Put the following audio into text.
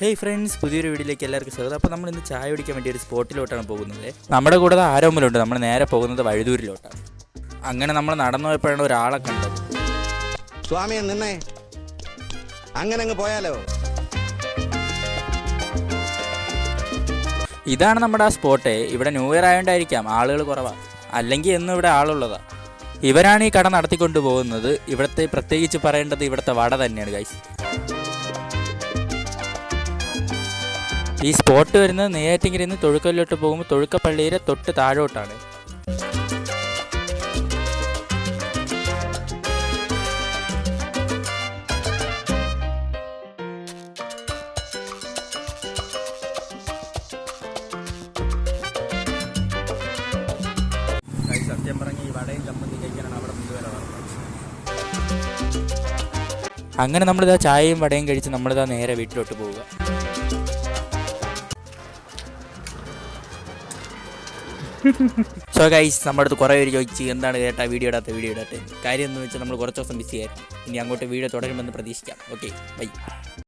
Hey friends, പുതിയൊരു വീഡിയോയിലേക്ക് എല്ലാവർക്കും സ്വാഗതം. അപ്പോൾ നമ്മൾ ഇന്ന് ചായ കുടിക്കാൻ വേണ്ടി ഒരു സ്പോട്ടിലോട്ടാണ് പോകുന്നത്. നമ്മുടെ കൂടെ ആരോമലുണ്ട്. നമ്മൾ നേരെ പോകുന്നത് വഴുതൂരിലോട്ടാണ്. അങ്ങനെ നമ്മൾ നടന്നു പോയപ്പോഴാണ് ഒരാളെ കണ്ടത്. സ്വാമിയെ നിന്നേ, അങ്ങനെ അങ്ങ് പോയാലോ? ഇതാണ് നമ്മുടെ ആ സ്പോട്ട്. ഇവിടെ ന്യൂ ഇയർ ആയതുകൊണ്ടായിരിക്കാം ആളുകൾ കുറവാണ്, അല്ലെങ്കിൽ എന്നും ഇവിടെ ആളുള്ളതാണ്. ഇവരാണ് ഈ കട നടത്തിക്കൊണ്ട് പോകുന്നത്. ഇവിടുത്തെ പ്രത്യേകിച്ച് പറയേണ്ടത് ഇവിടുത്തെ വട തന്നെയാണ് ഗൈസ്. ഈ സ്പോട്ട് വരുന്നത് നെയ്യാറ്റിൻകരയിൽ നിന്ന് തൊഴുക്കലിലോട്ട് പോകുമ്പോൾ തൊഴുക്കപ്പള്ളിയുടെ തൊട്ട് താഴോട്ടാണ്. സത്യം പറഞ്ഞ ഈ വടയും ചമ്മന്തി കഴിക്കാനാണ് അവിടെ മുൻവില പറഞ്ഞത്. അങ്ങനെ നമ്മളിതാ ചായയും വടയും കഴിച്ച് നമ്മളിതാ നേരെ വീട്ടിലോട്ട് പോവുക. സോ ഗൈസ്, നമ്മുടെ അടുത്ത് കുറേ പേര് ചോദിച്ചു എന്താണ് കേട്ടാ വീഡിയോ ഇടാത്ത. കാര്യം എന്ന് വെച്ചാൽ നമ്മൾ കുറച്ച് ദിവസം ബിസി ആയിരുന്നു. ഇനി അങ്ങോട്ട് വീഡിയോ തുടരുമെന്ന് പ്രതീക്ഷിക്കാം. Okay, by.